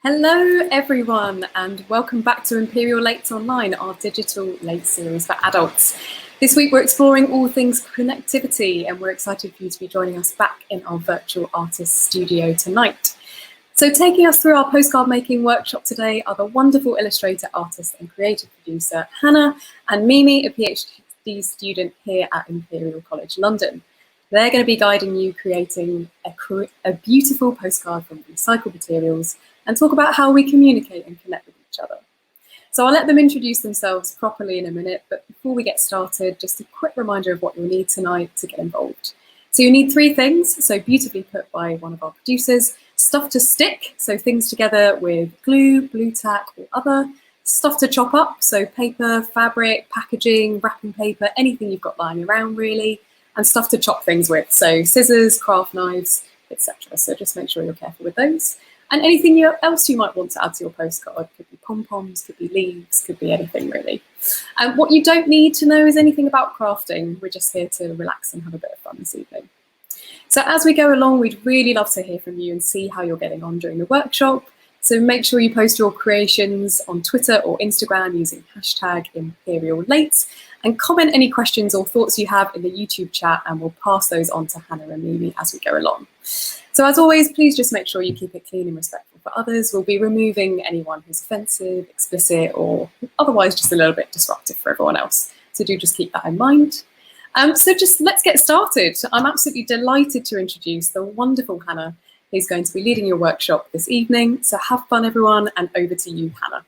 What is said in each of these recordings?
Hello everyone and welcome back to Imperial Lates Online, our digital late series for adults. This week we're exploring all things connectivity and we're excited for you to be joining us back in our virtual artist studio tonight. So taking us through our postcard making workshop today are the wonderful illustrator, artist and creative producer Hannah and Mimi, a PhD student here at Imperial College London. They're going to be guiding you creating a beautiful postcard from recycled materials and talk about how we communicate and connect with each other. So I'll let them introduce themselves properly in a minute, but before we get started, just a quick reminder of what you'll need tonight to get involved. So you need three things, so beautifully put by one of our producers: stuff to stick, so things together with glue, blue tack or other; stuff to chop up, so paper, fabric, packaging, wrapping paper, anything you've got lying around really; and stuff to chop things with, so scissors, craft knives, etc. So just make sure you're careful with those. And anything else you might want to add to your postcard. Could be pom-poms, could be leaves, could be anything really. What you don't need to know is anything about crafting. We're just here to relax and have a bit of fun this evening. So as we go along, we'd really love to hear from you and see how you're getting on during the workshop. So make sure you post your creations on Twitter or Instagram using #ImperialLates and comment any questions or thoughts you have in the YouTube chat and we'll pass those on to Hannah and Mimi as we go along. So as always, please just make sure you keep it clean and respectful for others. We'll be removing anyone who's offensive, explicit, or otherwise just a little bit disruptive for everyone else. So do just keep that in mind. So just let's get started. I'm absolutely delighted to introduce the wonderful Hannah, who's going to be leading your workshop this evening. So have fun, everyone, and over to you, Hannah.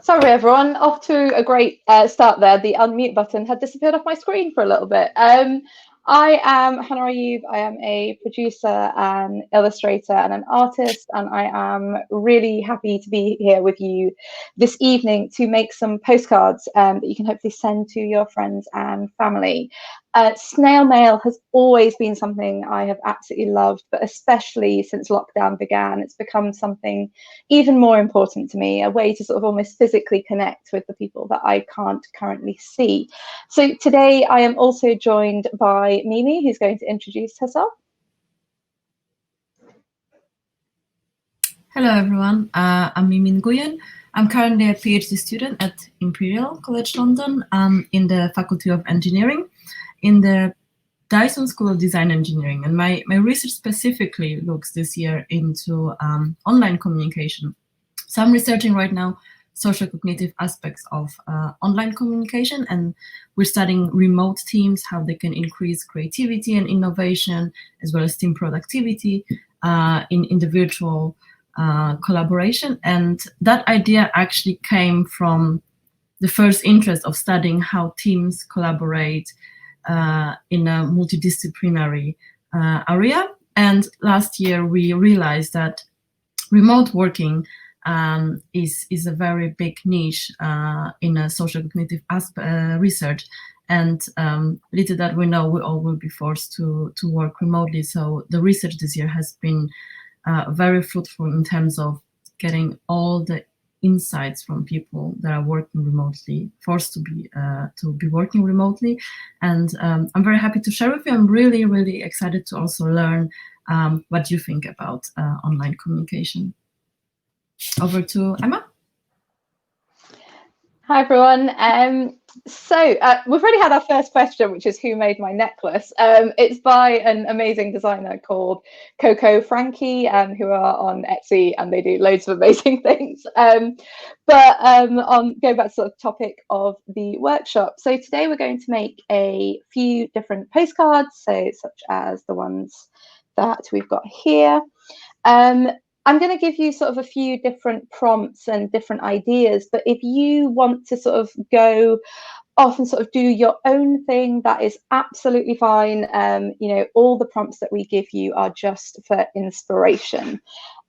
Sorry everyone, off to a great start there. The unmute button had disappeared off my screen for a little bit. I am Hannah Ayub. I am a producer, an illustrator and an artist, and I am really happy to be here with you this evening to make some postcards that you can hopefully send to your friends and family. Snail mail has always been something I have absolutely loved, but especially since lockdown began, it's become something even more important to me, a way to sort of almost physically connect with the people that I can't currently see. So today I am also joined by Mimi, who's going to introduce herself. Hello everyone, I'm Mimi Nguyen. I'm currently a PhD student at Imperial College London in the Faculty of Engineering in the Dyson School of Design Engineering, and my research specifically looks this year into online communication. So I'm researching right now social cognitive aspects of online communication, and we're studying remote teams, how they can increase creativity and innovation, as well as team productivity in the virtual collaboration. And that idea actually came from the first interest of studying how teams collaborate in a multidisciplinary area. And last year we realized that remote working is a very big niche in a social cognitive research, and little that we know, we all will be forced to work remotely. So the research this year has been very fruitful in terms of getting all the insights from people that are working remotely, forced to be working remotely. And I'm very happy to share with you. I'm really, really excited to also learn what you think about online communication. Over to Emma. Hi everyone. So we've already had our first question, which is who made my necklace. It's by an amazing designer called Coco Frankie, who are on Etsy, and they do loads of amazing things. But on going back to the topic of the workshop, so today we're going to make a few different postcards, so such as the ones that we've got here. I'm going to give you sort of a few different prompts and different ideas, but if you want to sort of go often sort of do your own thing, that is absolutely fine. You know, all the prompts that we give you are just for inspiration.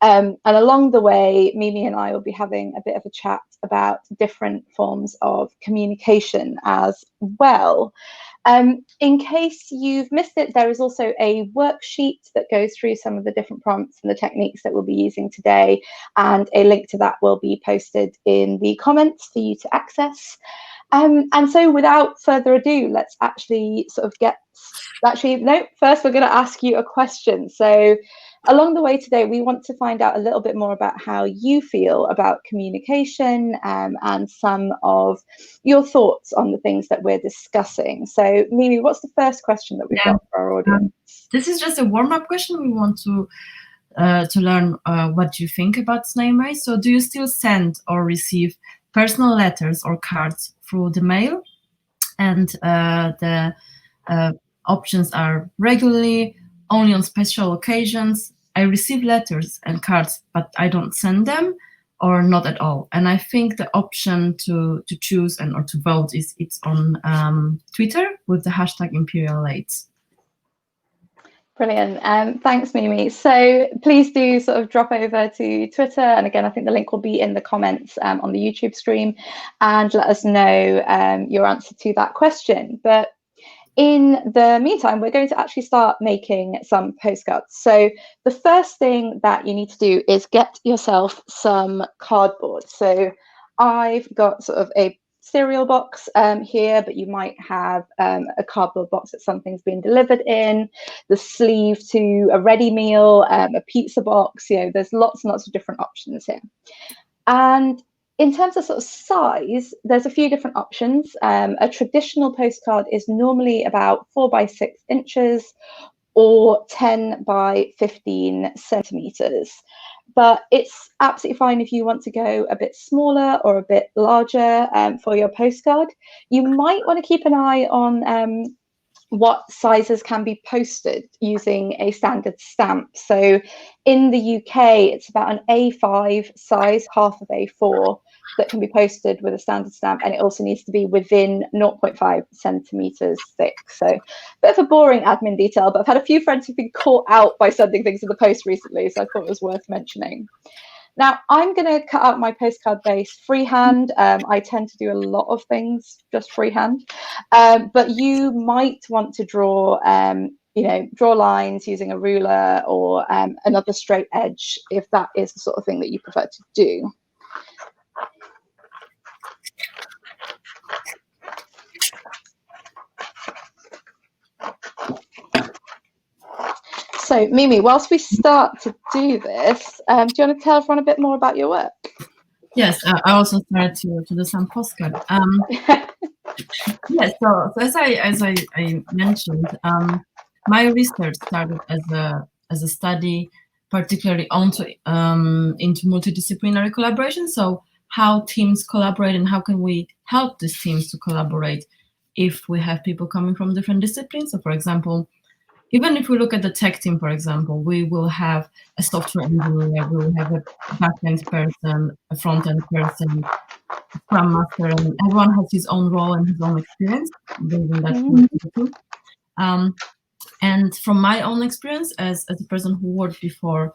And along the way, Mimi and I will be having a bit of a chat about different forms of communication as well. In case you've missed it, there is also a worksheet that goes through some of the different prompts and the techniques that we'll be using today, and a link to that will be posted in the comments for you to access. And so without further ado, let's actually sort of first we're going to ask you a question. So along the way today, we want to find out a little bit more about how you feel about communication, and some of your thoughts on the things that we're discussing. So Mimi, what's the first question that we've got for our audience? This is just a warm-up question. We want to learn what you think about snail mail. So do you still send or receive personal letters or cards through the mail? And the options are regularly, only on special occasions, I receive letters and cards, but I don't send them, or not at all. And I think the option to choose or to vote it's on Twitter with the hashtag Imperial Lates. Brilliant. Thanks, Mimi. So please do sort of drop over to Twitter. And again, I think the link will be in the comments on the YouTube stream, and let us know your answer to that question. But in the meantime, we're going to actually start making some postcards. So the first thing that you need to do is get yourself some cardboard. So I've got sort of a cereal box here, but you might have a cardboard box that something's been delivered in, the sleeve to a ready meal, a pizza box. You know, there's lots and lots of different options here. And in terms of sort of size, there's a few different options. A traditional postcard is normally about 4 by 6 inches or 10 by 15 centimeters. But it's absolutely fine if you want to go a bit smaller or a bit larger for your postcard. You might want to keep an eye on what sizes can be posted using a standard stamp. So in the UK, it's about an A5 size, half of A4, that can be posted with a standard stamp, and it also needs to be within 0.5 centimeters thick. So a bit of a boring admin detail, but I've had a few friends who've been caught out by sending things in the post recently, so I thought it was worth mentioning. Now, I'm going to cut out my postcard base freehand. I tend to do a lot of things just freehand, but you might want to draw, draw lines using a ruler or another straight edge if that is the sort of thing that you prefer to do. So, Mimi, whilst we start to do this, do you want to tell everyone a bit more about your work? Yes, I also started to do some postcard. Yes, so as I mentioned, my research started as a study, particularly into multidisciplinary collaboration. So how teams collaborate and how can we help these teams to collaborate if we have people coming from different disciplines. So, for example, even if we look at the tech team, for example, we will have a software engineer, we will have a back-end person, a front-end person, a Scrum Master, and everyone has his own role and his own experience building that. And from my own experience as a person who worked before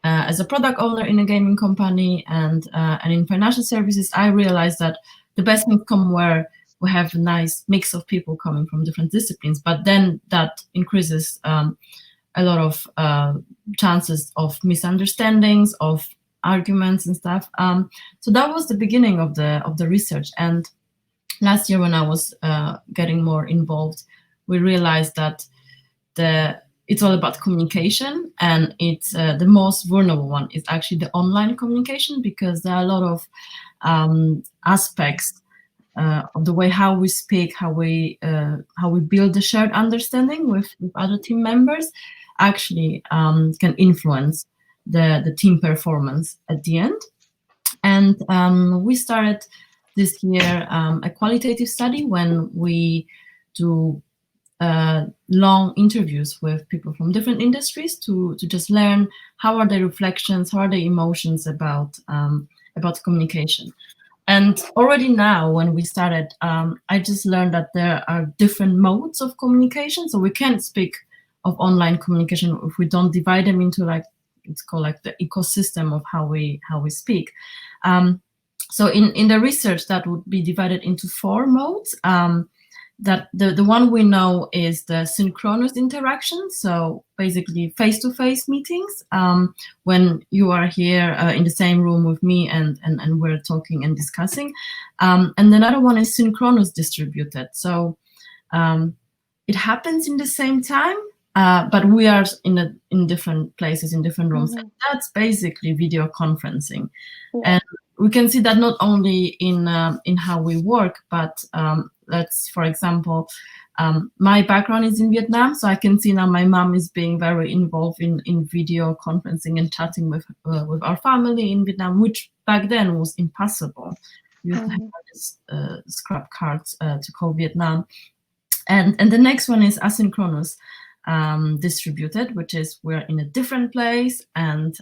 as a product owner in a gaming company and in financial services, I realized that the best things come where we have a nice mix of people coming from different disciplines, but then that increases a lot of chances of misunderstandings, of arguments and stuff. So that was the beginning of the research. And last year when I was getting more involved, we realized that it's all about communication, and it's the most vulnerable one is actually the online communication, because there are a lot of aspects of the way how we speak, how we build the shared understanding with other team members, actually can influence the team performance at the end. And we started this year a qualitative study when we do long interviews with people from different industries to just learn how are their reflections, how are their emotions about communication. And already now, when we started, I just learned that there are different modes of communication. So we can't speak of online communication if we don't divide them into, like, it's called like the ecosystem of how we speak. So in the research, that would be divided into 4 modes. That the one we know is the synchronous interaction. So basically face-to-face meetings, when you are here in the same room with me and we're talking and discussing. And another one is synchronous distributed. So it happens in the same time, but we are in different places, in different rooms. And that's basically video conferencing. And we can see that not only in how we work, but let's, for example, my background is in Vietnam, so I can see now my mom is being very involved in video conferencing and chatting with our family in Vietnam, which back then was impossible. You have to have this scrap cards to call Vietnam. And the next one is asynchronous distributed, which is we're in a different place and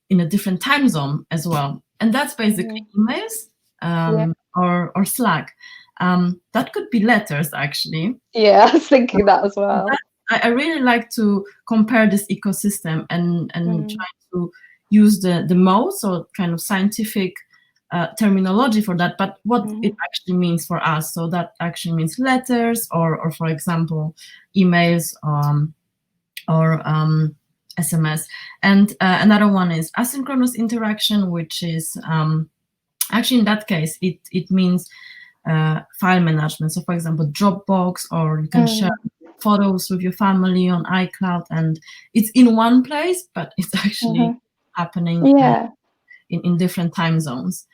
in a different time zone as well. And that's basically emails or Slack. That could be letters, actually. Yeah, I was thinking that as well. I really like to compare this ecosystem and try to use the modes or kind of scientific terminology for that, but what it actually means for us. So that actually means letters or for example, emails or SMS. And another one is asynchronous interaction, which is actually in that case, it means file management. So for example, Dropbox, or you can share photos with your family on iCloud, and it's in one place, but it's actually happening in different time zones.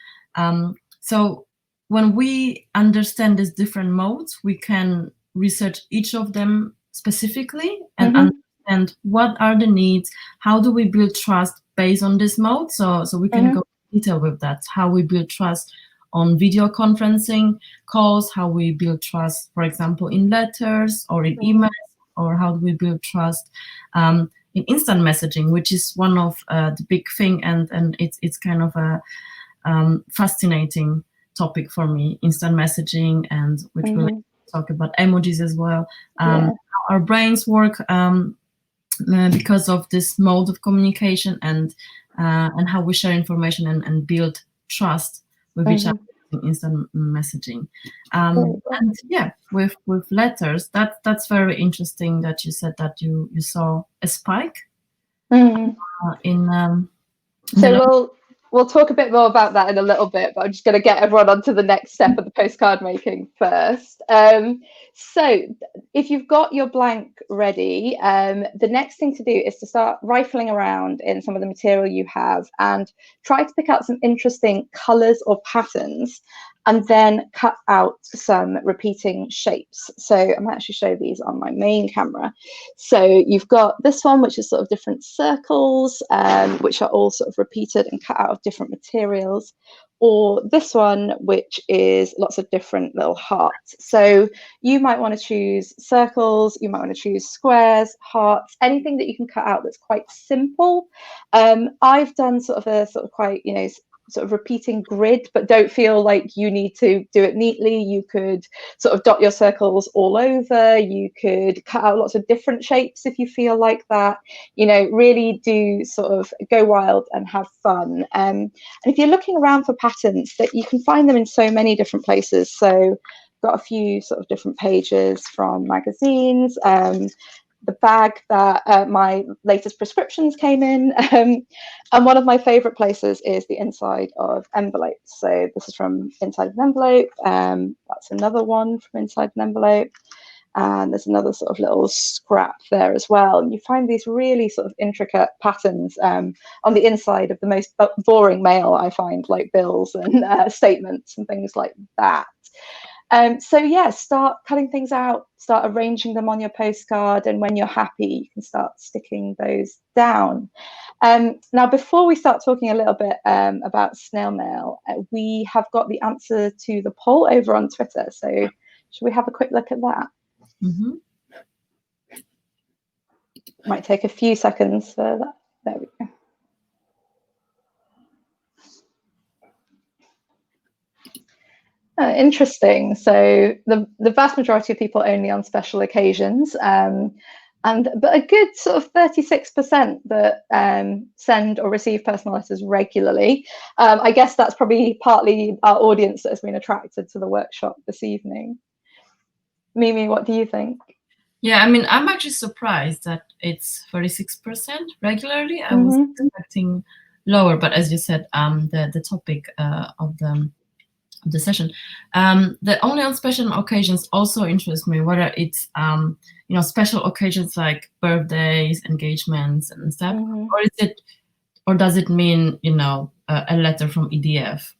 So when we understand these different modes, we can research each of them specifically and understand what are the needs, how do we build trust based on this mode. So we can go in detail with that, how we build trust on video conferencing calls, how we build trust, for example, in letters or in emails, or how do we build trust in instant messaging, which is one of the big thing, and it's kind of a fascinating topic for me, instant messaging, and which we'll talk about emojis as well. How our brains work because of this mode of communication, and how we share information and build trust with each other in instant messaging. And yeah, with letters, that's very interesting that you said that you saw a spike in so we'll talk a bit more about that in a little bit, but I'm just going to get everyone onto the next step of the postcard making first. So if you've got your blank ready, the next thing to do is to start rifling around in some of the material you have and try to pick out some interesting colors or patterns, and then cut out some repeating shapes. So I might actually show these on my main camera. So you've got this one, which is sort of different circles, which are all sort of repeated and cut out of different materials, or this one, which is lots of different little hearts. So you might want to choose circles, you might want to choose squares, hearts, anything that you can cut out that's quite simple. I've done sort of quite, sort of repeating grid, but don't feel like you need to do it neatly. You could sort of dot your circles all over. You could cut out lots of different shapes if you feel like that. Really do sort of go wild and have fun. And if you're looking around for patterns, that you can find them in so many different places. So got a few sort of different pages from magazines, the bag that my latest prescriptions came in. And one of my favorite places is the inside of envelopes. So this is from Inside an Envelope. That's another one from Inside an Envelope. And there's another sort of little scrap there as well. And you find these really sort of intricate patterns on the inside of the most boring mail, I find, like bills and statements and things like that. So yeah, start cutting things out, start arranging them on your postcard, and when you're happy, you can start sticking those down. Now, before we start talking a little bit about snail mail, we have got the answer to the poll over on Twitter. So should we have a quick look at that? Might take a few seconds for that. There we go. Interesting. So the vast majority of people only on special occasions, but a good sort of 36% that send or receive personal letters regularly. I guess that's probably partly our audience that has been attracted to the workshop this evening. Mimi, what do you think? Yeah, I mean, I'm actually surprised that it's 36% regularly. I was expecting lower, but as you said, the topic of the session, the only on special occasions also interests me, whether it's special occasions like birthdays, engagements, and stuff, or does it mean a letter from EDF?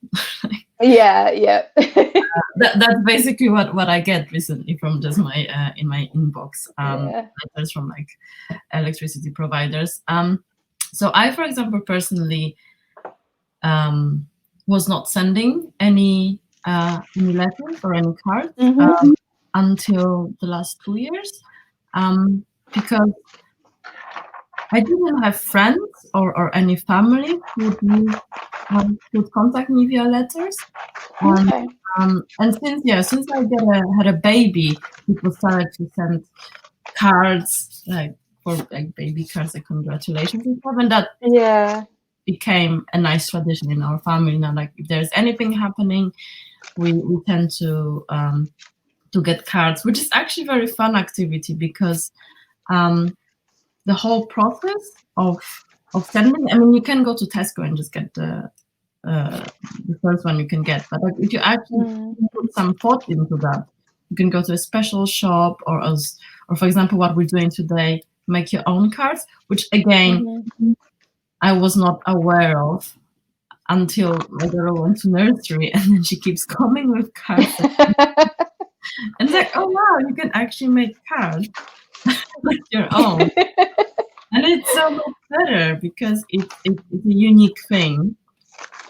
Yeah. That's basically what I get recently from just my in my inbox, letters from like electricity providers. So I, for example, personally was not sending any letters or any cards until the last 2 years, because I didn't have friends or any family who would contact me via letters. And since I had a baby, people started to send cards, like baby cards, like congratulations and stuff, and that became a nice tradition in our family now. Like if there's anything happening, we tend to get cards, which is actually a very fun activity, because the whole process of sending, I mean, you can go to Tesco and just get the first one you can get, but like if you actually put some thought into that, you can go to a special shop, or for example what we're doing today, make your own cards, which again I was not aware of until my girl went to nursery, and then she keeps coming with cards and it's like, oh wow, you can actually make cards like your own. And it's so much better because it's a unique thing.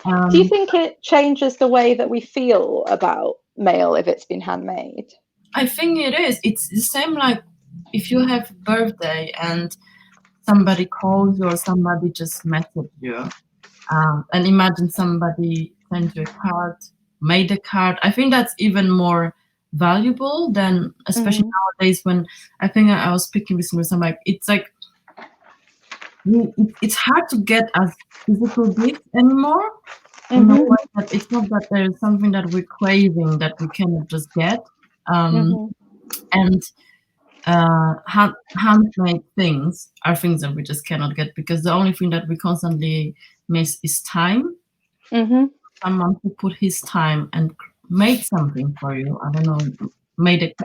Do you think it changes the way that we feel about mail if it's been handmade? I think it is. It's the same like if you have a birthday and somebody calls you or somebody just messaged you. And imagine somebody sent you a card, made a card. I think that's even more valuable than, especially nowadays, when I think I was speaking with someone, like it's like it's hard to get as physical gifts anymore. In a way that it's not that there's something that we're craving that we cannot just get. And handmade things are things that we just cannot get, because the only thing that we constantly miss is time. Someone who put his time and made something for you. I don't know, made it.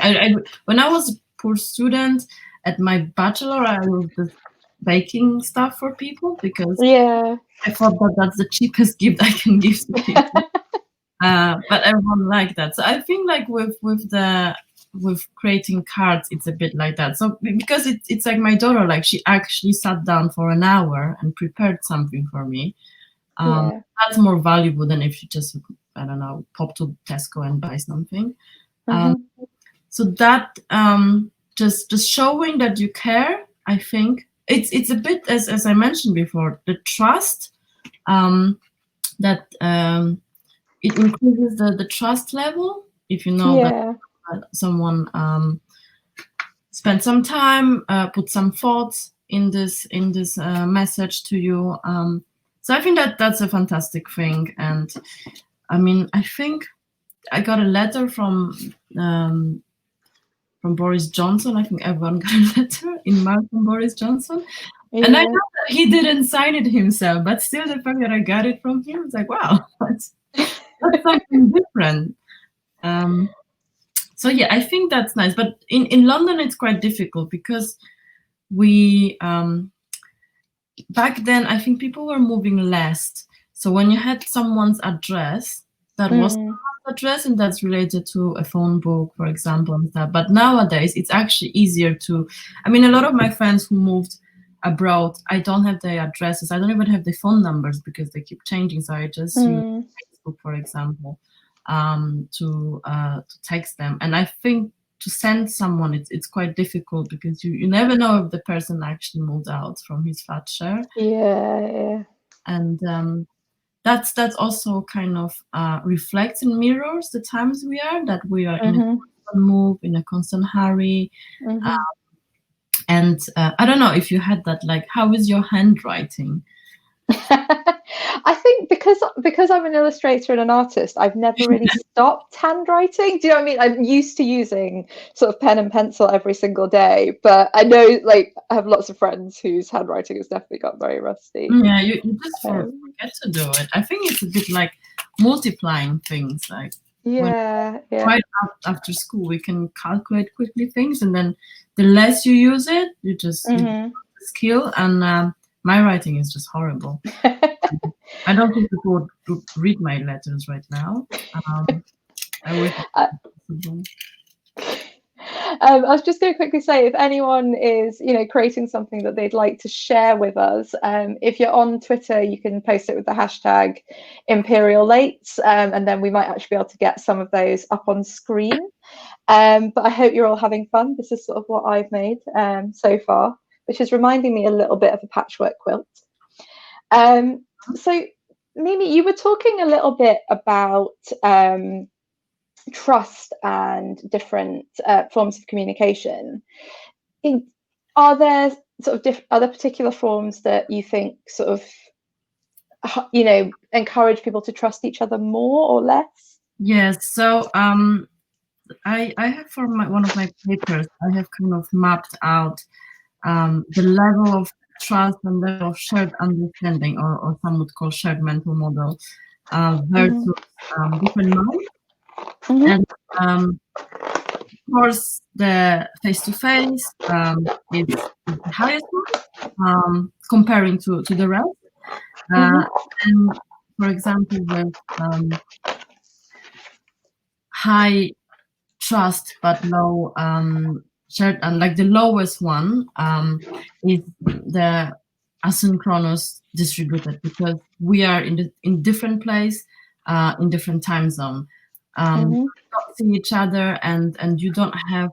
When I was a poor student at my bachelor, I was just baking stuff for people, because I thought that that's the cheapest gift I can give to people. But everyone liked that. So I think like with creating cards, it's a bit like that. So because it's like my daughter, like she actually sat down for an hour and prepared something for me. That's more valuable than if you just, I don't know, pop to Tesco and buy something. So that just showing that you care, I think it's a bit, as I mentioned before, the trust that it increases the trust level if you know that someone spent some time, put some thoughts in this message to you. So I think that's a fantastic thing. And I mean, I think I got a letter from Boris Johnson. I think everyone got a letter in March from Boris Johnson. And I know that he didn't sign it himself, but still the fact that I got it from him, it's like, wow, that's something different. So yeah, I think that's nice. But in London, it's quite difficult, because we back then, I think people were moving less. So when you had someone's address, that was someone's address, and that's related to a phone book, for example, and stuff. But nowadays, it's actually easier to, I mean, a lot of my friends who moved abroad, I don't have their addresses. I don't even have the phone numbers, because they keep changing. So I just use Facebook, for example, to text them. And I think to send someone, it's quite difficult, because you never know if the person actually moved out from his flat share. And that's also kind of reflects and mirrors the times we are in a constant move, in a constant hurry. And I don't know if you had that, like, how is your handwriting? I think because I'm an illustrator and an artist, I've never really stopped handwriting. Do you know what I mean? I'm used to using sort of pen and pencil every single day, but I know, like, I have lots of friends whose handwriting has definitely got very rusty. Yeah, you just forget to do it. I think it's a bit like multiplying things. Like, right after school, we can calculate quickly things, and then the less you use it, you just you the skill. And my writing is just horrible. I don't think people would read my letters right now. I wish it was possible. I was just going to quickly say, if anyone is, creating something that they'd like to share with us, if you're on Twitter, you can post it with the hashtag Imperial Lates, and then we might actually be able to get some of those up on screen. But I hope you're all having fun. This is sort of what I've made so far, which is reminding me a little bit of a patchwork quilt. So, Mimi, you were talking a little bit about trust and different forms of communication. Are there particular forms that you think sort of encourage people to trust each other more or less? Yes. So I have, for one of my papers, I have kind of mapped out the level of trust and level of shared understanding, or some would call shared mental model, versus different minds. And of course, the face-to-face is the highest one, comparing to the rest. And for example, with high trust but low shared, and like the lowest one is the asynchronous distributed, because we are in different place, in different time zone. You don't see each other, and you don't have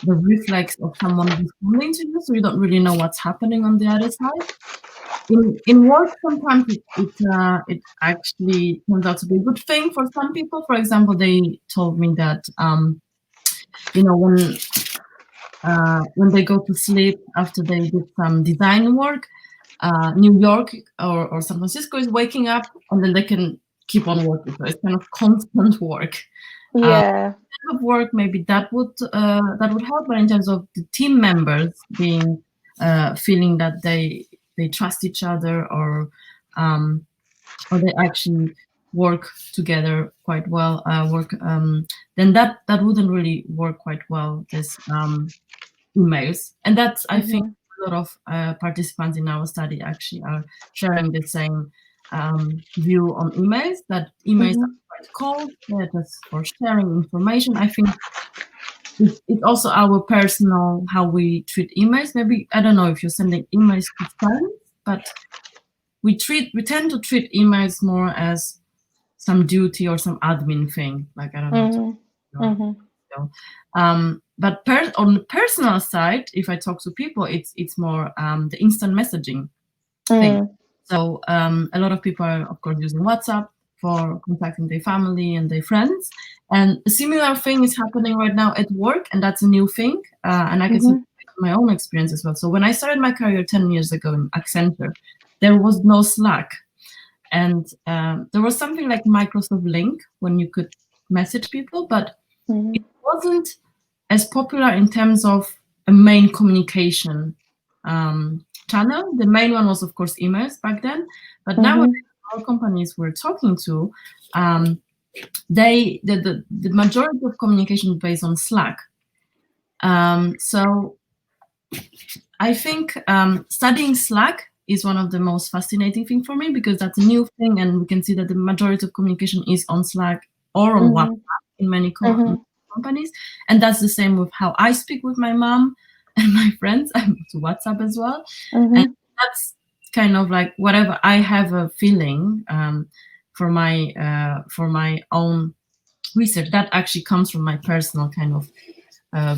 the reflex of someone responding to you, so you don't really know what's happening on the other side. In work, sometimes it actually turns out to be a good thing for some people. For example, they told me that when they go to sleep after they did some design work, New York or San Francisco is waking up, and then they can keep on working. So it's kind of constant work. Of work, maybe that would help, but in terms of the team members being feeling that they trust each other, or they actually work together quite well, then that wouldn't really work quite well, this emails. And that's, I think, a lot of participants in our study actually are sharing the same view on emails, that emails are quite cold, they're just for sharing information. I think it's also our personal, how we treat emails. Maybe, I don't know if you're sending emails to friends, but we tend to treat emails more as some duty or some admin thing, like, I don't know. But on the personal side, if I talk to people, it's more the instant messaging thing. So a lot of people are, of course, using WhatsApp for contacting their family and their friends. And a similar thing is happening right now at work, and that's a new thing. And I can say my own experience as well. So when I started my career 10 years ago in Accenture, there was no Slack. And there was something like Microsoft Link when you could message people, but it wasn't as popular in terms of a main communication channel. The main one was, of course, emails back then. But now, all companies we're talking to, the majority of communication is based on Slack. So I think studying Slack is one of the most fascinating things for me, because that's a new thing, and we can see that the majority of communication is on Slack or on WhatsApp in many companies. And that's the same with how I speak with my mom and my friends. I'm to WhatsApp as well. And that's kind of like whatever I have a feeling for my own research, that actually comes from my personal kind of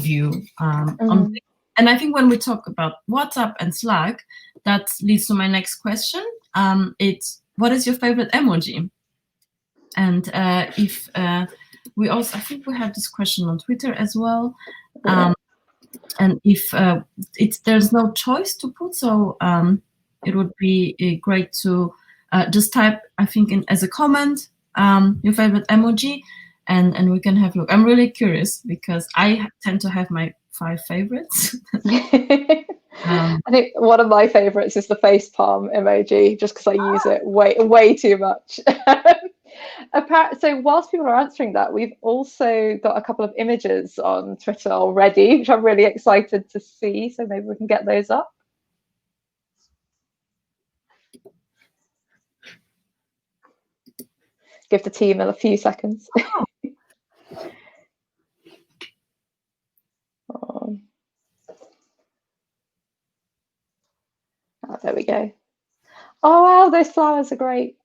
view on. And I think when we talk about WhatsApp and Slack, that leads to my next question. what is your favorite emoji? And if we also, I think we have this question on Twitter as well. And if there's no choice to put, so it would be great to just type, I think, as a comment, your favorite emoji, and we can have a look. I'm really curious because I tend to have my 5 favorites. I think one of my favorites is the face palm emoji, just because I use it way too much. So whilst people are answering that, we've also got a couple of images on Twitter already, which I'm really excited to see. So maybe we can get those up. Give the team a few seconds. Oh, there we go. Oh, wow, those flowers are great.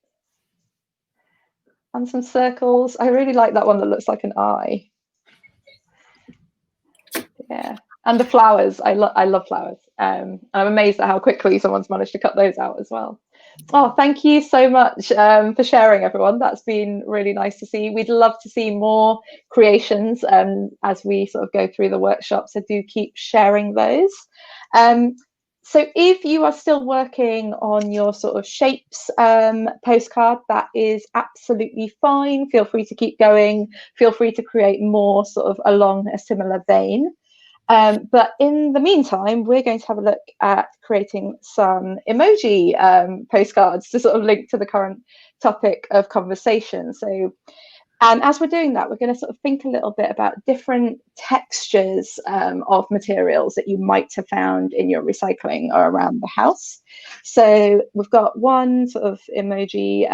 And some circles. I really like that one that looks like an eye. Yeah, and the flowers. I love flowers. And I'm amazed at how quickly someone's managed to cut those out as well. Oh, thank you so much for sharing, everyone. That's been really nice to see. We'd love to see more creations as we sort of go through the workshop, so do keep sharing those. So if you are still working on your sort of shapes postcard, that is absolutely fine. Feel free to keep going. Feel free to create more sort of along a similar vein. But in the meantime, we're going to have a look at creating some emoji postcards to sort of link to the current topic of conversation. So, and as we're doing that, we're going to sort of think a little bit about different textures of materials that you might have found in your recycling or around the house. So we've got one sort of emoji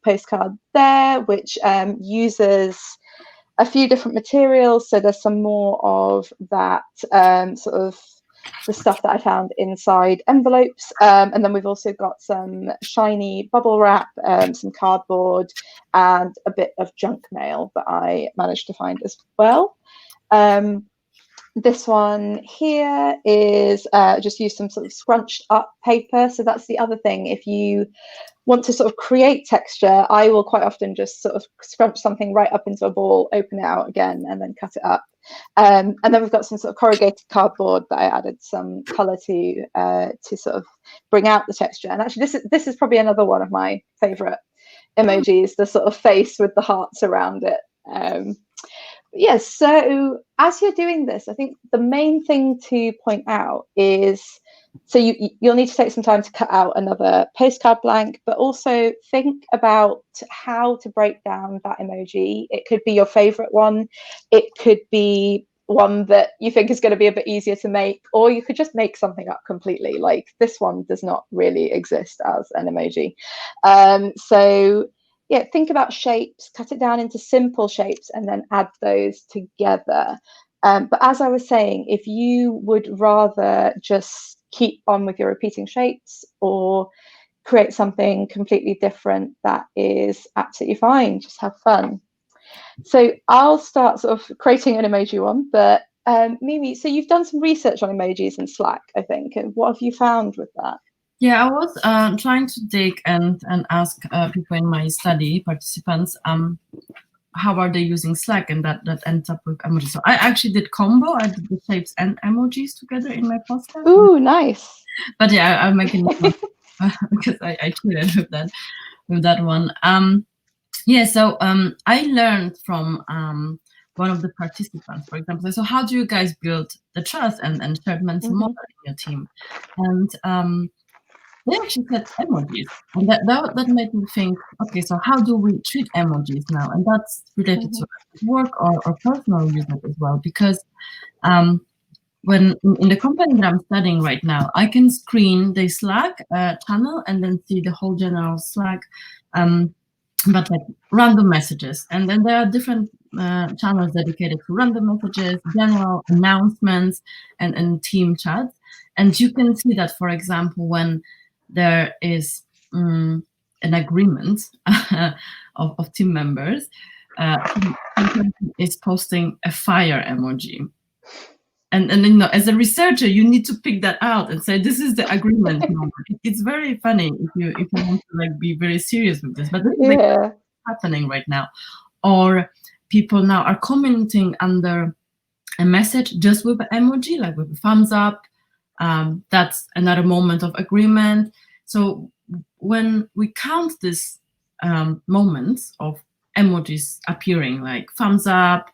postcard there, which uses a few different materials. So there's some more of that sort of the stuff that I found inside envelopes. And then we've also got some shiny bubble wrap, some cardboard, and a bit of junk mail that I managed to find as well. This one here is just use some sort of scrunched up paper. So that's the other thing. If you want to sort of create texture, I will quite often just sort of scrunch something right up into a ball, open it out again, and then cut it up. And then we've got some sort of corrugated cardboard that I added some color to sort of bring out the texture. And actually, this is probably another one of my favorite emojis, the sort of face with the hearts around it. Yes, so as you're doing this, I think the main thing to point out is, so you'll need to take some time to cut out another postcard blank, but also think about how to break down that emoji. It could be your favorite one. It could be one that you think is going to be a bit easier to make, or you could just make something up completely. Like this one does not really exist as an emoji. So yeah, think about shapes, cut it down into simple shapes, and then add those together. But as I was saying, if you would rather just keep on with your repeating shapes or create something completely different, that is absolutely fine. Just have fun. So I'll start sort of creating an emoji one, but Mimi, so you've done some research on emojis in Slack, I think. And what have you found with that? Yeah, I was trying to dig and ask people in my study, participants, how are they using Slack, and that ends up with emojis. So I actually did combo. I did the shapes and emojis together in my postcard. Ooh, nice. But yeah, I'm making it because I cheated with that one. Yeah, so I learned from one of the participants, for example. So how do you guys build the trust and shared mental model in your team? And they actually said emojis, and that made me think, okay, so how do we treat emojis now? And that's related to work or personal usage as well, because when in the company that I'm studying right now, I can screen the Slack channel and then see the whole general Slack, but like random messages. And then there are different channels dedicated to random messages, general announcements, and team chats. And you can see that, for example, when there is an agreement of team members, is posting a fire emoji. and you know, as a researcher, you need to pick that out and say this is the agreement moment. It's very funny if you want to like be very serious with this, but this is like happening right now. Or people now are commenting under a message just with an emoji, like with a thumbs up. That's another moment of agreement. So when we count these moments of emojis appearing, like thumbs up,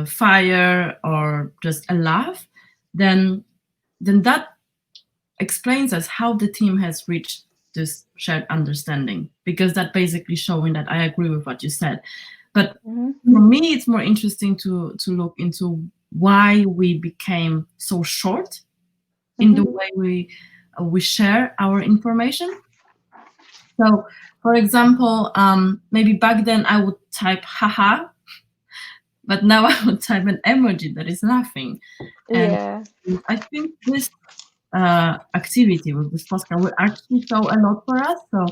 fire, or just a laugh, then that explains us how the team has reached this shared understanding, because that basically showing that I agree with what you said. But for me, it's more interesting to look into why we became so short in the way we share our information. So, for example, maybe back then I would type haha, but now I would type an emoji that is laughing. And I think this activity with this postcard will actually show a lot for us. So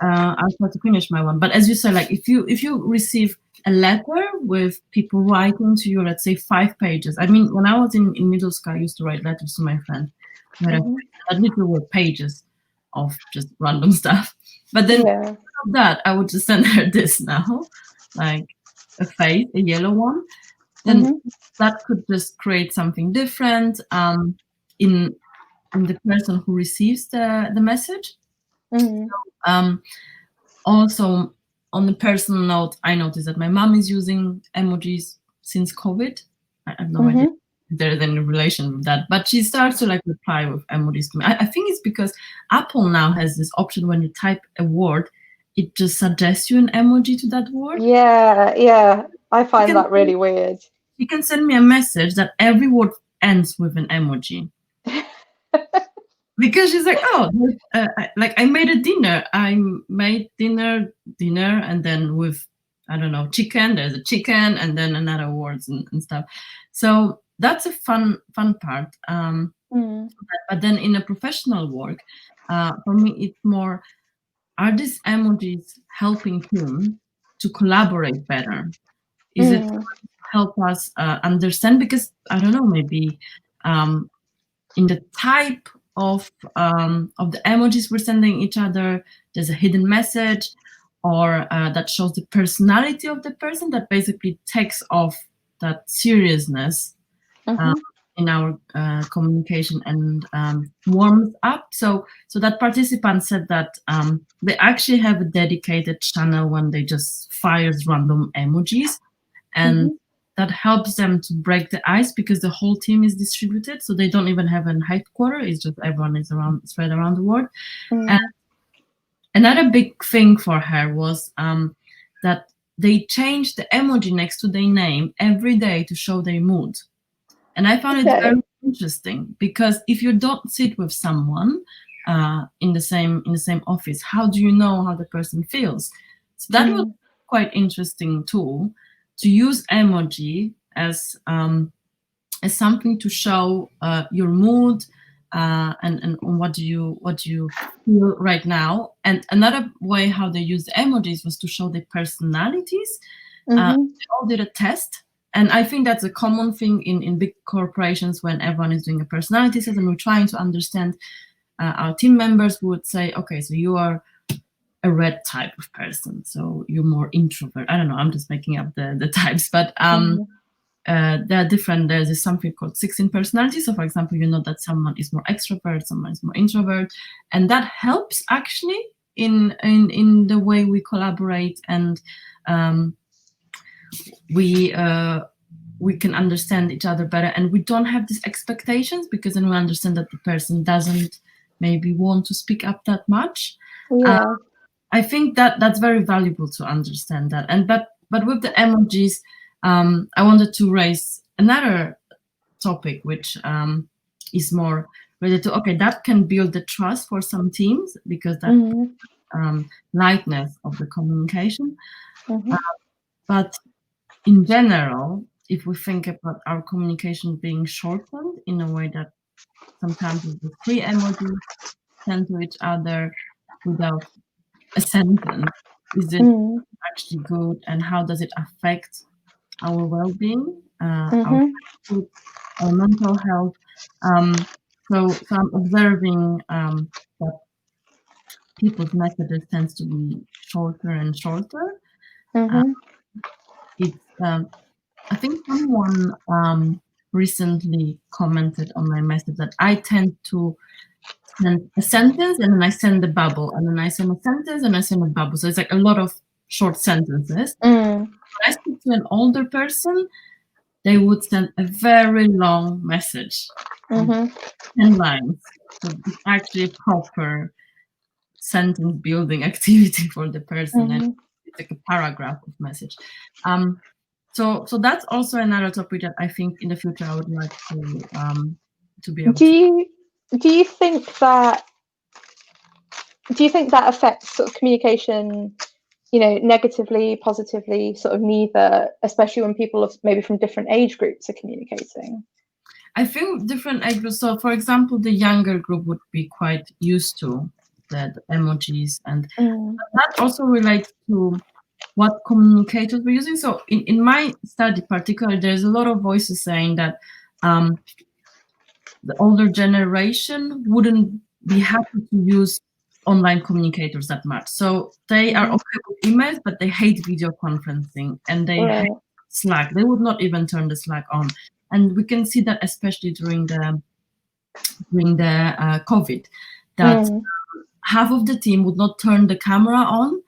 I'll try to finish my one. But as you said, like if you receive a letter with people writing to you, let's say 5 pages. I mean, when I was in middle school, I used to write letters to my friend. That literally were pages of just random stuff. But then of that, I would just send her this now, like a face, a yellow one. Then that could just create something different in the person who receives the message. Also, on the personal note, I noticed that my mom is using emojis since COVID. I have no idea if there is any relation with that, but she starts to like reply with emojis to me. I think it's because Apple now has this option when you type a word, it just suggests you an emoji to that word. Yeah. I find that really weird. You can send me a message that every word ends with an emoji. Because she's like, oh, like I made a dinner. I made dinner, and then with, I don't know, chicken. There's a chicken, and then another words and stuff. So that's a fun part. But then in a professional work, for me, it's more: are these emojis helping him to collaborate better? Is it help us understand? Because I don't know, maybe in the type of the emojis we're sending each other, there's a hidden message, or that shows the personality of the person, that basically takes off that seriousness in our communication and warms up. So that participant said that they actually have a dedicated channel when they just fires random emojis, and that helps them to break the ice, because the whole team is distributed, so they don't even have a headquarters. It's just everyone is spread around the world. And another big thing for her was that they changed the emoji next to their name every day to show their mood. And I found it very interesting, because if you don't sit with someone in the same office, how do you know how the person feels? So that was quite interesting tool, to use emoji as something to show your mood and what do you feel right now. And another way how they used the emojis was to show their personalities. They all did a test. And I think that's a common thing in big corporations when everyone is doing a personality test and we're trying to understand our team members. We would say, okay, so you are a red type of person, so you're more introvert. I don't know, I'm just making up the types, but they're different. There's something called 16 personalities. So for example, you know that someone is more extrovert, someone is more introvert, and that helps actually in the way we collaborate, and we can understand each other better, and we don't have these expectations, because then we understand that the person doesn't maybe want to speak up that much. I think that's very valuable to understand that. And but with the emojis, I wanted to raise another topic, which is more related to, okay, that can build the trust for some teams, because that lightness of the communication. But in general, if we think about our communication being shortened in a way that sometimes with the 3 emojis send to each other without a sentence, is it actually good, and how does it affect our well-being? our food, our mental health. So I'm observing that people's messages tends to be shorter and shorter. It's I think someone recently commented on my message that I tend to send a sentence and then I send a bubble, and then I send a sentence and I send a bubble. So it's like a lot of short sentences. When I speak to an older person, they would send a very long message, 10 lines. So it's actually a proper sentence building activity for the person, and it's like a paragraph of message. So that's also another topic that I think in the future I would like to be able to. Do you think that affects sort of communication, negatively, positively, sort of neither, especially when people maybe from different age groups are communicating? I think different age groups. So, for example, the younger group would be quite used to the emojis, and that also relates to what communicators were using. So, in my study, particularly, there's a lot of voices saying that the older generation wouldn't be happy to use online communicators that much. So they are okay with emails, but they hate video conferencing, and they hate Slack. They would not even turn the Slack on. And we can see that especially during the COVID, that half of the team would not turn the camera on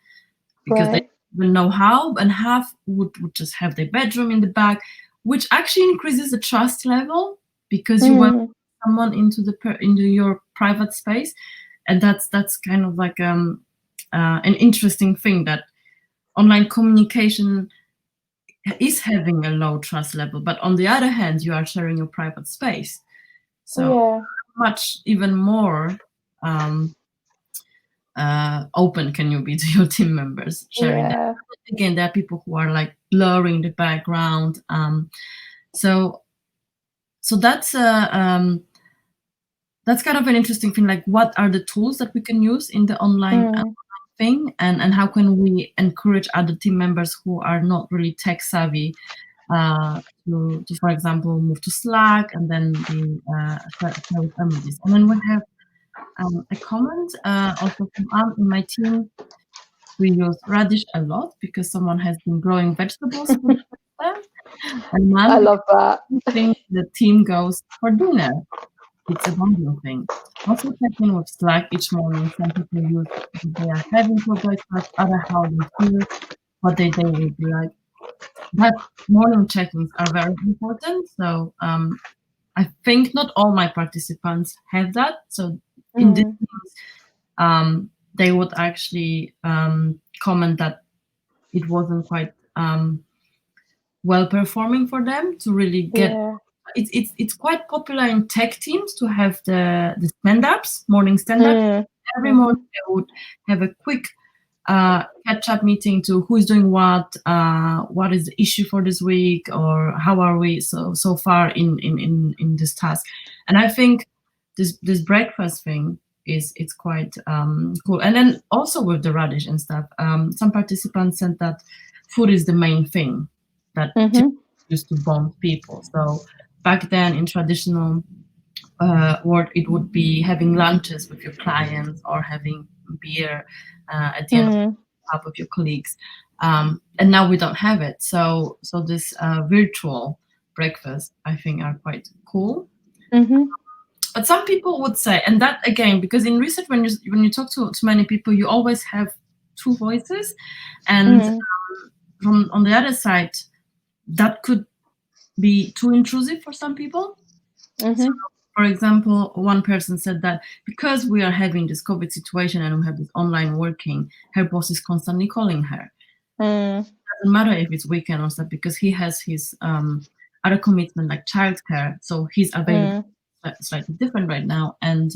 because they didn't know how, and half would just have their bedroom in the back, which actually increases the trust level because you welcome someone into your private space, and that's kind of like an interesting thing, that online communication is having a low trust level, but on the other hand, you are sharing your private space. So much even more open can you be to your team members sharing that? Again, there are people who are like blurring the background. So that's kind of an interesting thing. Like, what are the tools that we can use in the online thing, and how can we encourage other team members who are not really tech savvy to, for example, move to Slack and then be share with emojis. And then we have a comment also from in my team. We use radish a lot because someone has been growing vegetables with them. And I love that. The team goes for dinner. It's a bonding thing. Also check in with Slack each morning. Some people use what they are having for breakfast, other how they feel, what their day will be like. But morning check-ins are very important. So I think not all my participants have that. So in this case, they would actually comment that it wasn't quite well performing for them to really get. It's quite popular in tech teams to have the stand-ups, morning stand-ups. Every morning they would have a quick catch-up meeting to who is doing what is the issue for this week, or how are we so far in this task. And I think this breakfast thing it's quite cool. And then also with the radish and stuff, some participants said that food is the main thing that used to bond people. So back then in traditional world, it would be having lunches with your clients or having beer at the end of the pub with your colleagues, and now we don't have it. So this virtual breakfast, I think, are quite cool. But some people would say, and that again, because in research, when you talk to many people, you always have two voices, and from on the other side, that could be too intrusive for some people. So, for example, one person said that because we are having this COVID situation and we have this online working, her boss is constantly calling her. It doesn't matter if it's weekend or stuff, because he has his other commitment like childcare, so he's available slightly different right now. And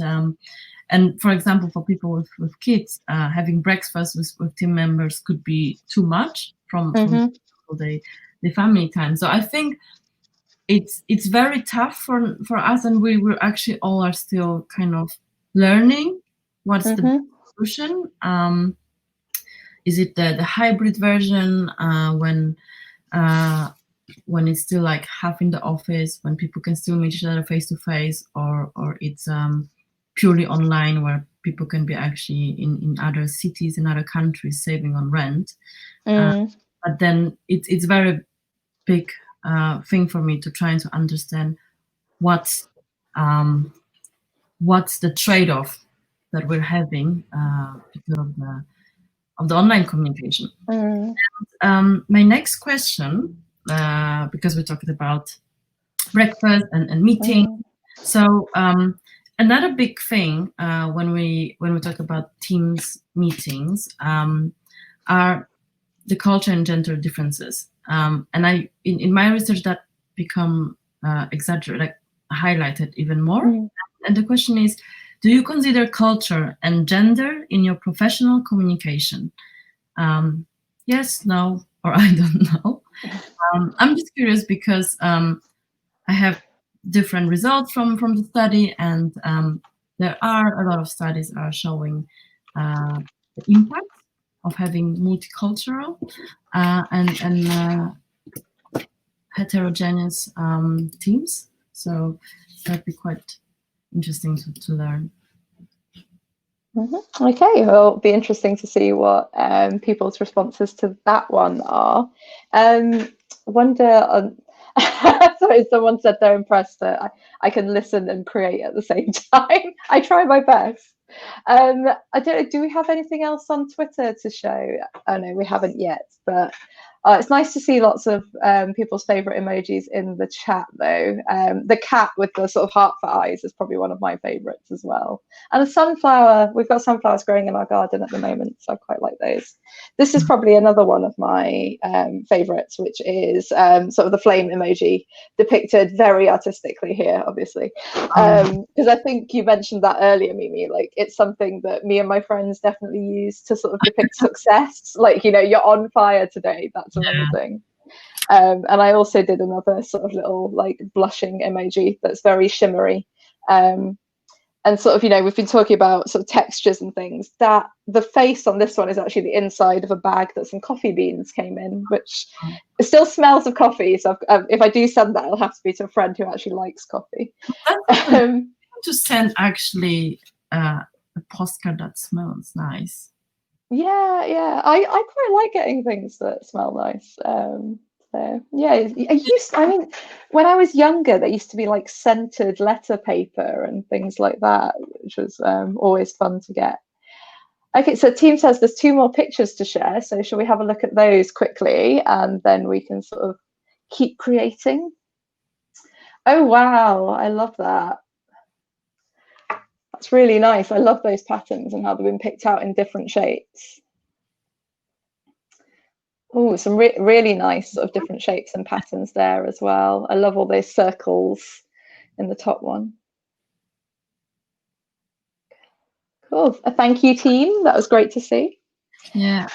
for example, for people with kids, having breakfast with team members could be too much from the family time. So I think it's very tough for us, and we actually all are still kind of learning what's the solution. Is it the hybrid version when when it's still like half in the office, when people can still meet each other face to face, or it's purely online where people can be actually in other cities, in other countries, saving on rent. But then it's very big thing for me to try to understand what's the trade-off that we're having because of the online communication. My next question, because we talked about breakfast and meeting, so another big thing when we talk about Teams meetings are the culture and gender differences. And I in my research that become exaggerated, like highlighted even more. And the question is, do you consider culture and gender in your professional communication? Yes, no, or I don't know. I'm just curious because I have different results from the study, and there are a lot of studies are showing the impact of having multicultural and heterogeneous teams. So that'd be quite interesting to learn. Okay, well, it'll be interesting to see what people's responses to that one are. Sorry, someone said they're impressed that I can listen and create at the same time. I try my best. I don't know, do we have anything else on Twitter to show? Oh no, we haven't yet, but it's nice to see lots of people's favorite emojis in the chat though. The cat with the sort of heart for eyes is probably one of my favorites as well. And the sunflower, we've got sunflowers growing in our garden at the moment, so I quite like those. This is probably another one of my favorites, which is sort of the flame emoji depicted very artistically here, obviously. Because I think you mentioned that earlier, Mimi, like it's something that me and my friends definitely use to sort of depict success. Like, you know, you're on fire today, that's amazing. And I also did another sort of little like blushing emoji that's very shimmery. And sort of, you know, we've been talking about sort of textures and things, that the face on this one is actually the inside of a bag that some coffee beans came in, which it still smells of coffee. So if I do send that, it'll have to be to a friend who actually likes coffee. To send actually a postcard that smells nice. Yeah, I quite like getting things that smell nice. So yeah, I mean, when I was younger, there used to be like scented letter paper and things like that, which was always fun to get. Okay, so team says there's 2 more pictures to share, so shall we have a look at those quickly, and then we can sort of keep creating? Oh wow, I love that. That's really nice. I love those patterns and how they've been picked out in different shapes. Oh, some really nice sort of different shapes and patterns there as well. I love all those circles in the top one. Cool. Thank you, team. That was great to see. Yeah.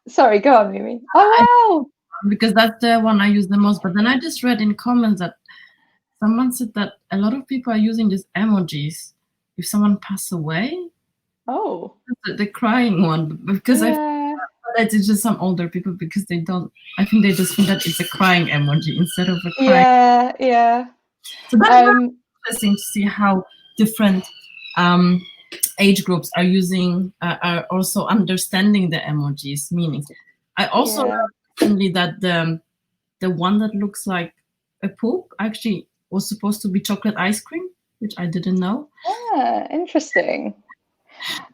Sorry, go on, Mimi. Oh, wow. Because that's the one I use the most. But then I just read in comments that someone said that a lot of people are using these emojis if someone passes away. Oh. The crying one, because I feel that it's just some older people because they don't. I think they just think that it's a crying emoji instead of a crying. Yeah. So that's interesting to see how different age groups are using, are also understanding the emojis meanings. I also learned recently that the one that looks like a poop actually was supposed to be chocolate ice cream, which I didn't know. Yeah, interesting.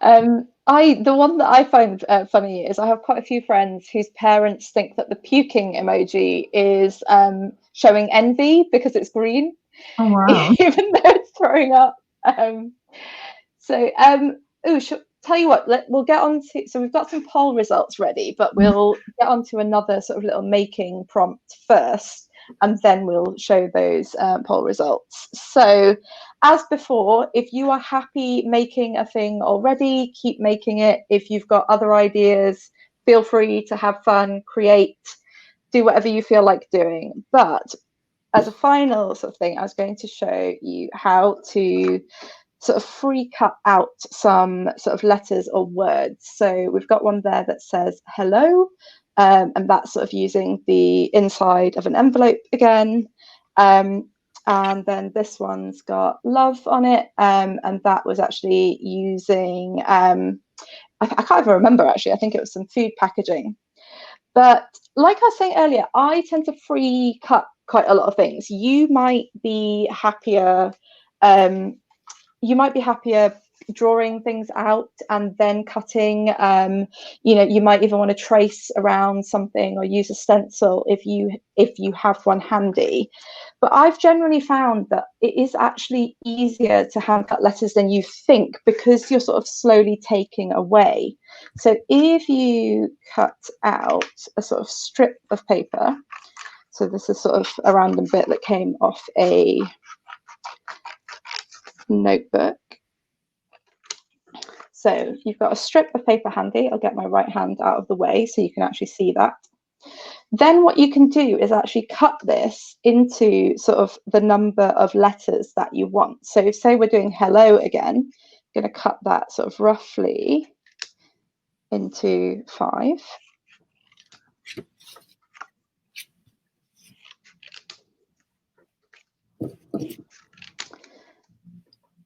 The one that I find funny is I have quite a few friends whose parents think that the puking emoji is showing envy because it's green. Oh wow! Even though it's throwing up. Tell you what, we'll get on to. So we've got some poll results ready, but we'll get on to another sort of little making prompt first, and then we'll show those poll results. So as before, if you are happy making a thing already, keep making it. If you've got other ideas, feel free to have fun, create, do whatever you feel like doing. But as a final sort of thing, I was going to show you how to sort of free cut out some sort of letters or words. So we've got one there that says hello. and that's sort of using the inside of an envelope again. And then this one's got love on it, and that was actually using, I can't even remember actually, I think it was some food packaging. But like I was saying earlier, I tend to free cut quite a lot of things. You might be happier, drawing things out and then cutting. You might even want to trace around something or use a stencil if you have one handy. But I've generally found that it is actually easier to hand cut letters than you think, because you're sort of slowly taking away. So if you cut out a sort of strip of paper, so this is sort of a random bit that came off a notebook. So you've got a strip of paper handy. I'll get my right hand out of the way so you can actually see that. Then what you can do is actually cut this into sort of the number of letters that you want. So say we're doing hello again, I'm going to cut that sort of roughly into 5.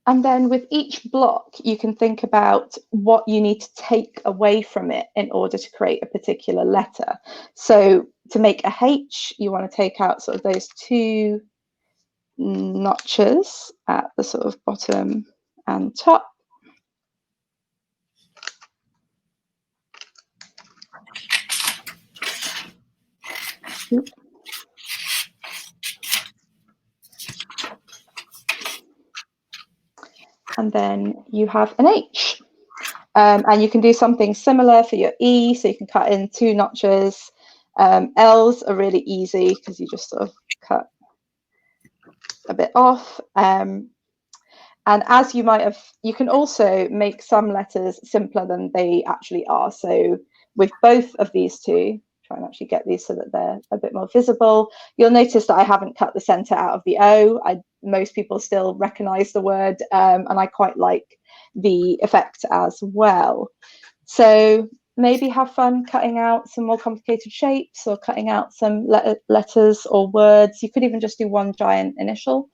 And then with each block, you can think about what you need to take away from it in order to create a particular letter. So to make a H, you want to take out sort of those 2 notches at the sort of bottom and top. Oop. And then you have an H. And you can do something similar for your E, so you can cut in 2 notches. L's are really easy because you just sort of cut a bit off. And as you might have, you can also make some letters simpler than they actually are. So with both of these two, try and actually get these so that they're a bit more visible. You'll notice that I haven't cut the center out of the O. Most people still recognize the word, and I quite like the effect as well. So maybe have fun cutting out some more complicated shapes or cutting out some letters or words. You could even just do one giant initial.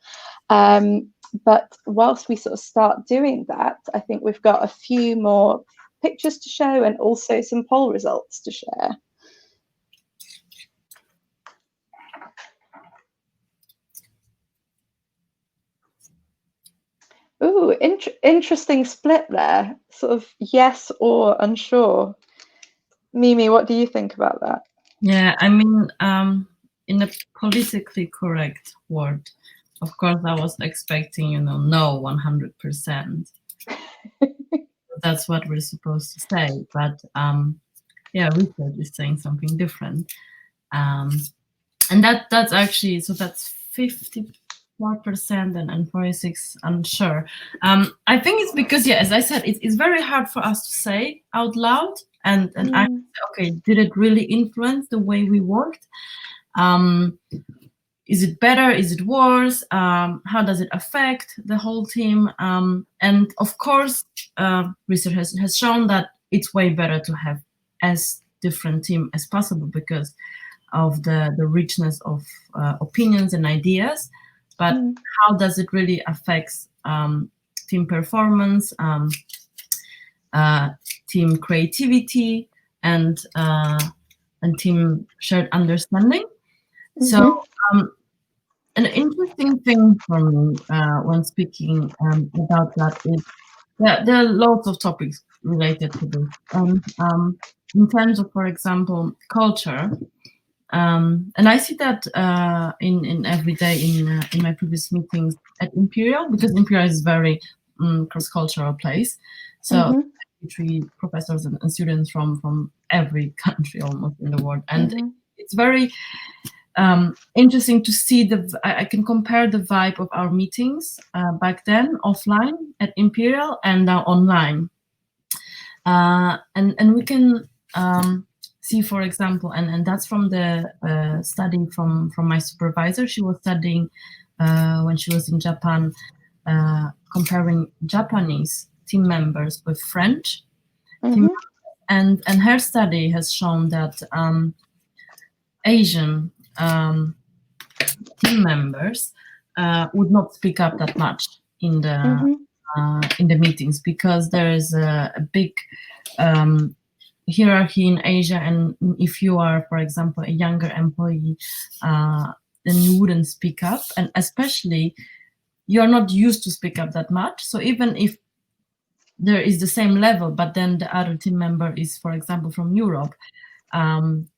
But whilst we sort of start doing that, I think we've got a few more pictures to show and also some poll results to share. Ooh, interesting split there. Sort of yes or unsure. Mimi, what do you think about that? Yeah, I mean, in a politically correct word, of course, I was expecting, no, 100%. That's what we're supposed to say. But yeah, research is saying something different. And that's actually, so that's 54% and 46% unsure. I think it's because, yeah, as I said, it's very hard for us to say out loud and actually, okay, did it really influence the way we worked? Is it better? Is it worse? How does it affect the whole team? And of course, research has shown that it's way better to have as different team as possible because of the richness of opinions and ideas. But how does it really affect team performance, team creativity, and team shared understanding? So an interesting thing for me when speaking about that is that there are lots of topics related to this. In terms of, for example, culture, and I see that in every day in my previous meetings at Imperial, because Imperial is very cross-cultural place. So 3 professors and students from every country almost in the world, and it's very interesting to see I can compare the vibe of our meetings back then offline at Imperial and now online, and we can see, for example, and that's from the study from my supervisor. She was studying when she was in Japan, comparing Japanese team members with French team members, and her study has shown that Asian team members would not speak up that much in the meetings, because there is a big hierarchy in Asia, and if you are, for example, a younger employee, then you wouldn't speak up, and especially you're not used to speak up that much. So even if there is the same level, but then the other team member is, for example, from Europe,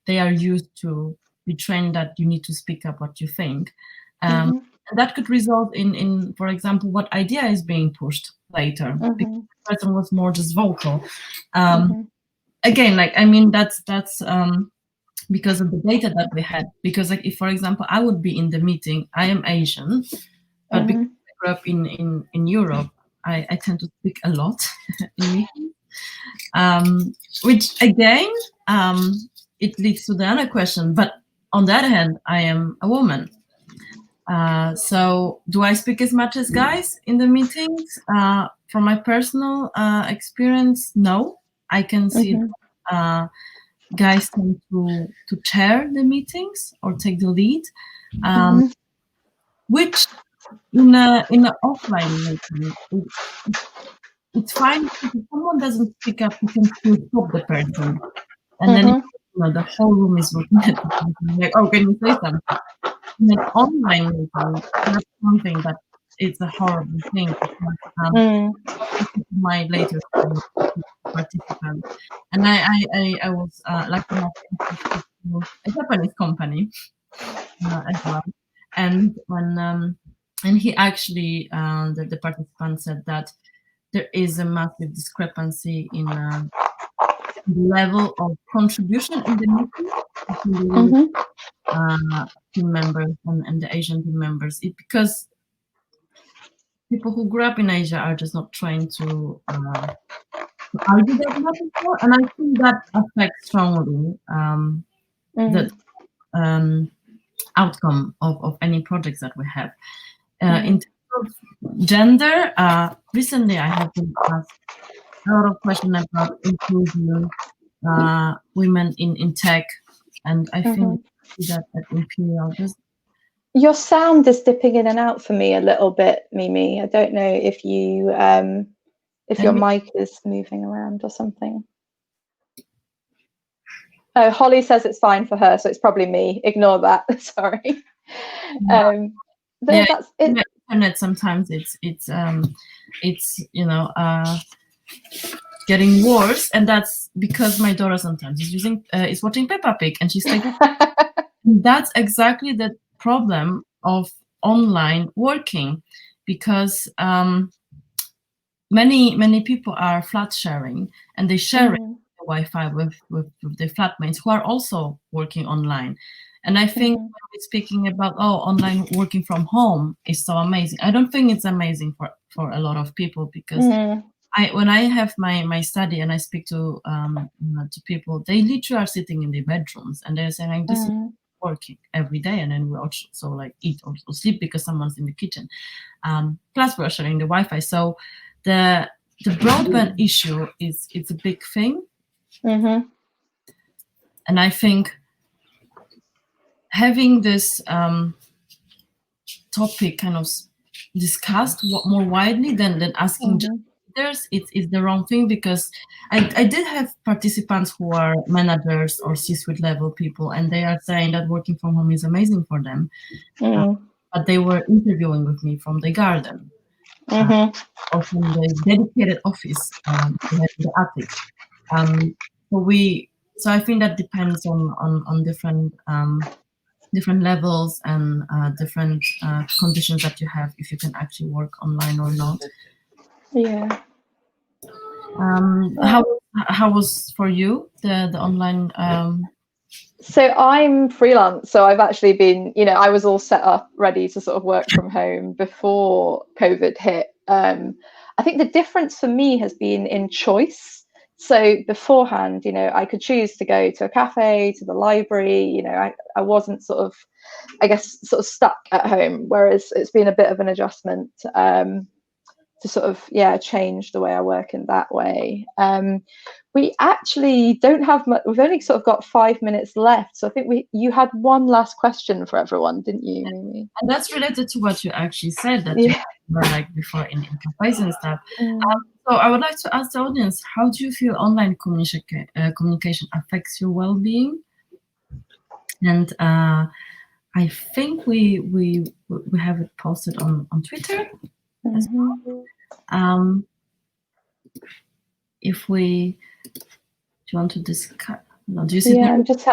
they are used to be trained that you need to speak up what you think. And that could result in, for example, what idea is being pushed later, because the person was more just vocal. Again, like, I mean, that's because of the data that we had. Because, like, if, for example, I would be in the meeting, I am Asian, but because I grew up in Europe, I tend to speak a lot in meetings, which again, it leads to the other question. But on the other hand, I am a woman. So do I speak as much as guys in the meetings? From my personal experience, no. I can see guys tend to chair the meetings or take the lead, which in a offline meeting, it's fine. If someone doesn't speak up, you can still stop the person, and then the whole room is looking at the person like, oh, can you say something? In an online meeting, that's something that it's a horrible thing. My latest participant, and I was lucky enough to speak to a Japanese company as well, and when and he actually the participant said that there is a massive discrepancy in the level of contribution in the meeting between the team members and the Asian team members. Because people who grew up in Asia are just not trained to argue that much before, and I think that affects strongly the outcome of any projects that we have. In terms of gender, recently I have been asked a lot of questions about inclusion, women in tech, and I think that at Imperial, just your sound is dipping in and out for me a little bit, Mimi. I don't know if you if your mic is moving around or something. Oh, Holly says it's fine for her, so it's probably me. Ignore that. Sorry. Yeah, that's it. Internet sometimes it's getting worse, and that's because my daughter sometimes is watching Peppa Pig, and she's like, that's exactly the problem of online working, because many people are flat sharing, and they share the Wi-Fi with their flatmates who are also working online. And I think when we're speaking about online working from home is so amazing, I don't think it's amazing for a lot of people, because when I have my study and I speak to people, they literally are sitting in their bedrooms and they're saying, like, this is working every day, and then we also like eat or sleep because someone's in the kitchen. Plus we're sharing the Wi-Fi. So the broadband issue it's a big thing. And I think having this topic kind of discussed more widely than asking leaders, it's the wrong thing, because I did have participants who are managers or C-suite level people, and they are saying that working from home is amazing for them. But they were interviewing with me from the garden or from the dedicated office in the attic. So I think that depends on different levels and different conditions that you have, if you can actually work online or not. Yeah. How was for you the online? So I'm freelance, so I've actually been, I was all set up ready to sort of work from home before COVID hit. I think the difference for me has been in choice. So beforehand, I could choose to go to a cafe, to the library, I wasn't sort of stuck at home, whereas it's been a bit of an adjustment to sort of change the way I work in that way. We actually don't have much. We've only sort of got 5 minutes left, so I think you had one last question for everyone, didn't you, Mimi? And that's related to what you actually said, that you were like before in cafes and stuff. So I would like to ask the audience, how do you feel online communication affects your well-being? And I think we have it posted on Twitter as well. If we, do you want to discuss? No, do you see? Yeah, I'm just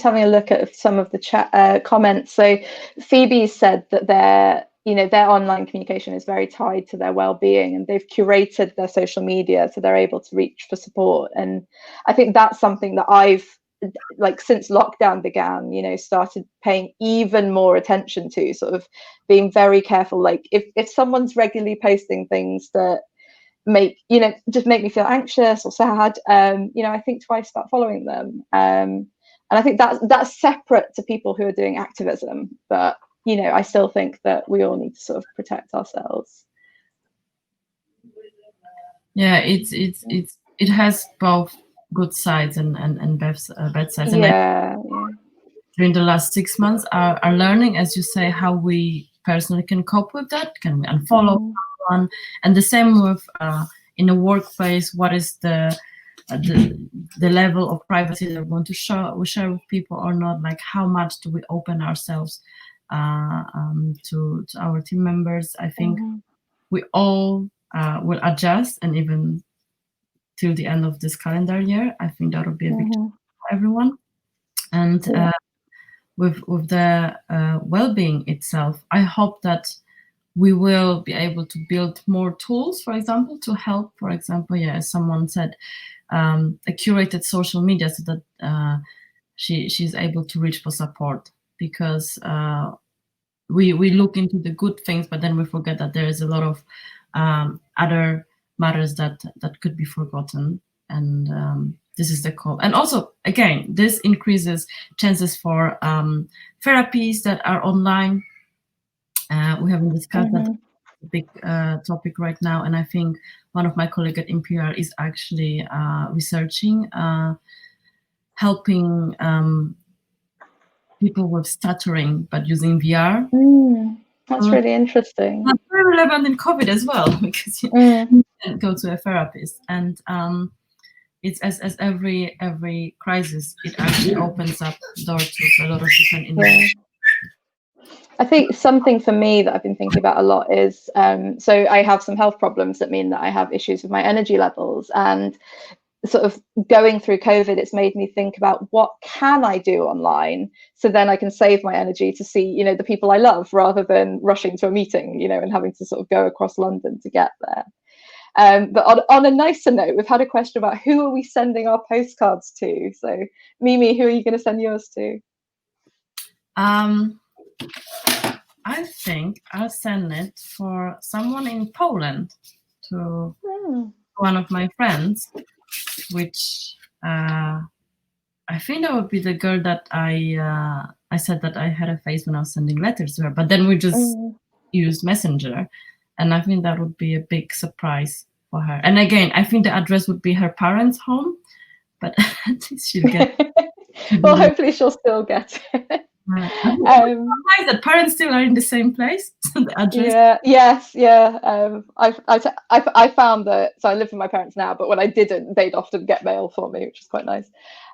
having a look at some of the chat comments. So Phoebe said that their online communication is very tied to their well-being, and they've curated their social media so they're able to reach for support. And I think that's something that I've, like, since lockdown began, started paying even more attention to, sort of being very careful. Like if someone's regularly posting things that just make me feel anxious or sad, I think twice about following them. And I think that's separate to people who are doing activism, but I still think that we all need to sort of protect ourselves. Yeah, it has both good sides and bad sides. And during the last 6 months, are learning, as you say, how we personally can cope with that. Can we unfollow someone? And the same with in a workplace, what is the level of privacy that we want to share with people or not? Like, how much do we open ourselves to our team members? I think we all will adjust, and even till the end of this calendar year, I think that will be a big challenge for everyone. And with the well-being itself, I hope that we will be able to build more tools, for example, to help, for example, as someone said, a curated social media, so that she's able to reach for support, because we look into the good things, but then we forget that there is a lot of other matters that could be forgotten. And this is the call. And also, again, this increases chances for therapies that are online. We haven't discussed that big topic right now, and I think one of my colleagues at Imperial is actually researching helping people with stuttering, but using VR. That's really interesting. That's very relevant in COVID as well, because you can go to a therapist. And it's as every crisis, it actually opens up doors to a lot of different industries. I think something for me that I've been thinking about a lot is, so I have some health problems that mean that I have issues with my energy levels, and sort of going through COVID, it's made me think about what can I do online, so then I can save my energy to see, the people I love, rather than rushing to a meeting, and having to sort of go across London to get there. But on a nicer note, we've had a question about who are we sending our postcards to. So Mimi, who are you going to send yours to? I think I'll send it for someone in Poland, to one of my friends, which I think that would be the girl that I said that I had a face when I was sending letters to her, but then we just used Messenger, and I think that would be a big surprise for her. And again, I think the address would be her parents' home, but at least she'll get it. Well, hopefully she'll still get it. That parents still are in the same place. The address. I found that, so I live with my parents now, but when I didn't, they'd often get mail for me, which is quite nice.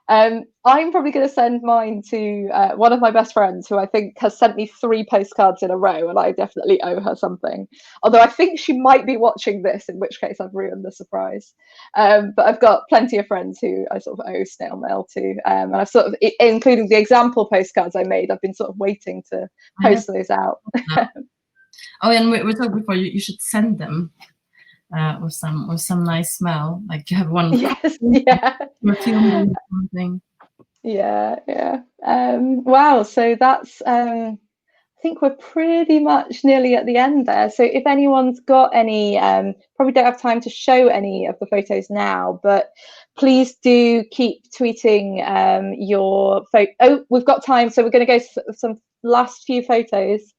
I'm probably going to send mine to one of my best friends, who I think has sent me 3 postcards in a row, and I definitely owe her something. Although I think she might be watching this, in which case I've ruined the surprise. But I've got plenty of friends who I sort of owe snail mail to, and I've sort of, including the example postcards I made, I've been sort of waiting to post those out. Oh, and we talked before, you should send them with some nice smell, like you have one. Yes, perfume or something. Wow, so that's I think we're pretty much nearly at the end there. So if anyone's got any, probably don't have time to show any of the photos now, but please do keep tweeting your photo. Oh, we've got time, so we're going to go some last few photos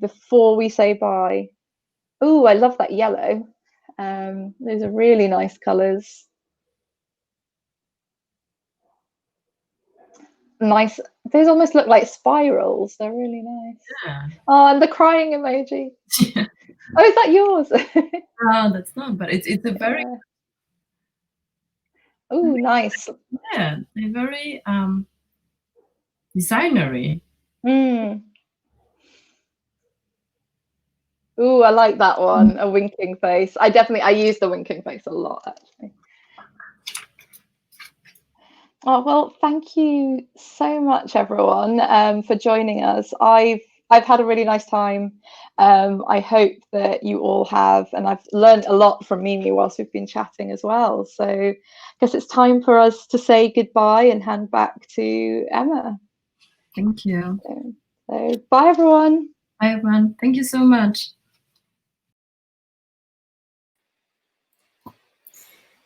before we say bye. Oh, I love that yellow. Those are really nice colours. Nice. Those almost look like spirals. They're really nice. Yeah. Oh, and the crying emoji. Yeah. Oh, is that yours? No, that's not, but it's a very Oh, nice. yeah, they're very designery. Ooh, I like that one. A winking face. I use the winking face a lot, actually. Oh, well, thank you so much, everyone, for joining us. I've had a really nice time. I hope that you all have, and I've learned a lot from Mimi whilst we've been chatting as well. So I guess it's time for us to say goodbye and hand back to Emma. Thank you. So bye, everyone. Bye, everyone. Thank you so much.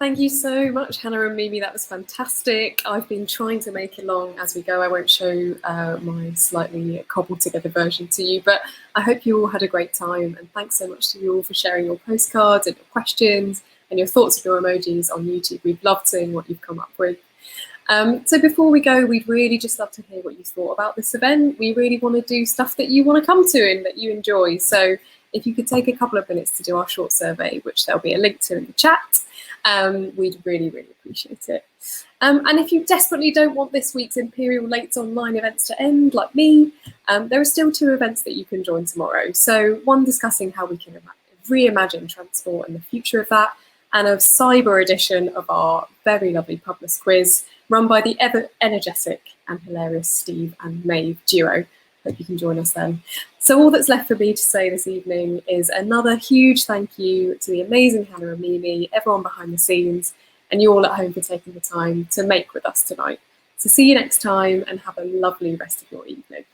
Thank you so much, Hannah and Mimi. That was fantastic. I've been trying to make it long as we go. I won't show my slightly cobbled together version to you, but I hope you all had a great time. And thanks so much to you all for sharing your postcards and your questions and your thoughts of your emojis on YouTube. We've loved seeing what you've come up with. So before we go, we'd really just love to hear what you thought about this event. We really want to do stuff that you want to come to and that you enjoy. So if you could take a couple of minutes to do our short survey, which there'll be a link to in the chat, we'd really, really appreciate it. And if you desperately don't want this week's Imperial Lates online events to end, like me, there are still 2 events that you can join tomorrow. So one discussing how we can reimagine transport and the future of that, and a cyber edition of our very lovely Publis quiz, run by the ever energetic and hilarious Steve and Maeve duo. Hope you can join us then. So all that's left for me to say this evening is another huge thank you to the amazing Hannah and Mimi, everyone behind the scenes, and you all at home for taking the time to make with us tonight. So see you next time and have a lovely rest of your evening.